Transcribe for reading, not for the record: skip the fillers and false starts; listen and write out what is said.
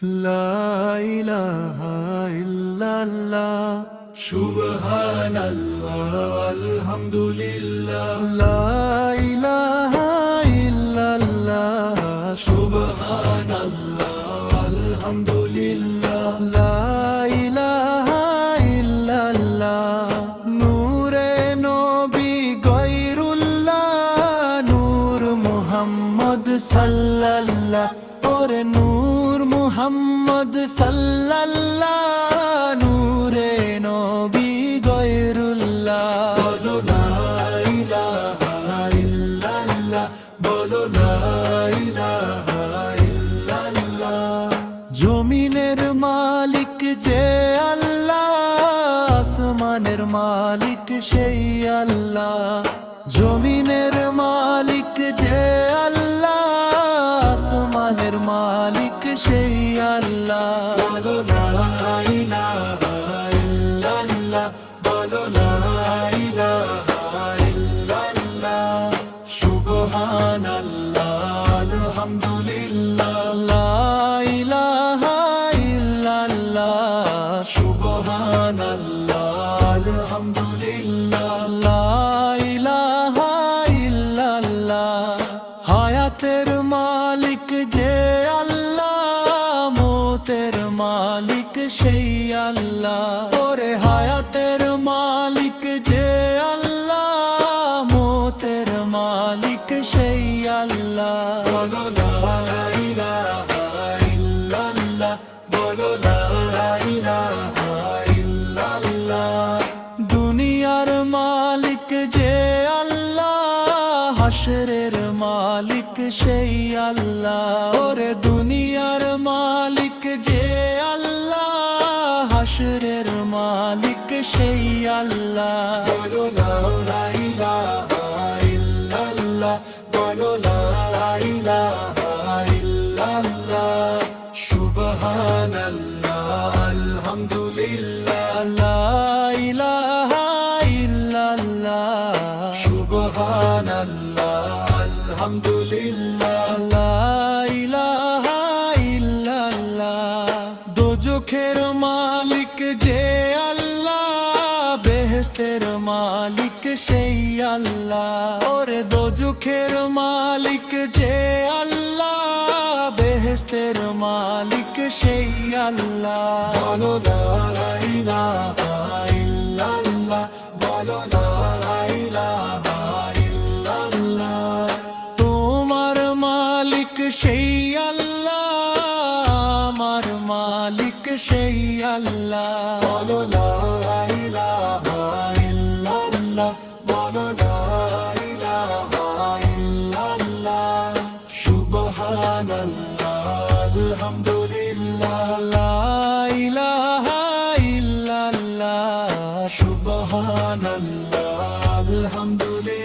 لا إله إلا الله سبحان الله والحمد لله لا إله إلا الله سبحان الله والحمد لله لا إله إلا الله নূরে নবী গয়রুল্লাহ নূর মুহাম্মদ সাল্লাল্লাহ ওরে নূর মুহাম্মদ সাল্লাল্লাহ নূরে নবী গয়রুল্লাহ বলো লা ইলাহা ইল্লাল্লাহ বলো লা ইলাহা ইল্লাল্লাহ জমিনের মালিক যে আল্লাহ আসমানের মালিক সেই আল্লাহ জমিনের মালিক যে আল্লাহ আসমানের মালিক সেই আল্লাহ বলো লা ইলাহা ইল্লাল্লাহ বলো লা ইলাহা ইল্লাল্লাহ সুবহানাল্লাহ আলহামদুলিল্লাহ লা ইলাহা ইল্লাল্লাহ সুবহানাল্লাহ আলহামদুলিল্লাহ লা ইলাহা ইল্লাল্লাহ হায়াতের মালিক যে আল্লাহ মৌতের মালিক সেই আল্লাহ ওরে হায়াতের মালিক যে আল্লাহ মৌতের মালিক সেই আল্লাহ বলো লা ইলাহা ইল্লাল্লাহ বলো লা ইলাহা ইল্লাল্লাহ দুনিয়ার মালিক যে আল্লাহ হাশরের মালিক সেই আল্লাহ ওরে দুনিয়ার মালিক যে আল্লাহ হাশরের মালিক সেই আল্লাহ বলো লা ইলাহা ইল্লাল্লাহ বলো লা ইলাহা ইল্লাল্লাহ সুবহানাল্লাহ আলহামদুলিল্লাহ লা ইলাহা ইল্লাল্লাহ সুবহানাল্লাহ আলহামদুলিল্লাহ লা ইলাহা ইল্লাল্লাহ দোজখের মালিক যে আল্লাহ বেহেশতের মালিক সেই আল্লাহ ওরে দোজখের মালিক যে আল্লাহ বেহেশতের মালিক সেই আল্লাহ বলো লা ইলাহা ইল্লাল্লাহ বলো লা ইলাহা ইল্লাল্লাহ তোমার মালিক সেই আল্লাহ আমার মালিক সেই আল্লাহ বলো লা ইলাহা ইল্লাল্লাহ বলো লা ইলাহা ইল্লাল্লাহ সুবহানাল্লাহ আলহামদুলিল্লাহ লা ইলাহা ইল্লাল্লাহ সুবহানাল্লাহ আলহামদুলিল্লাহ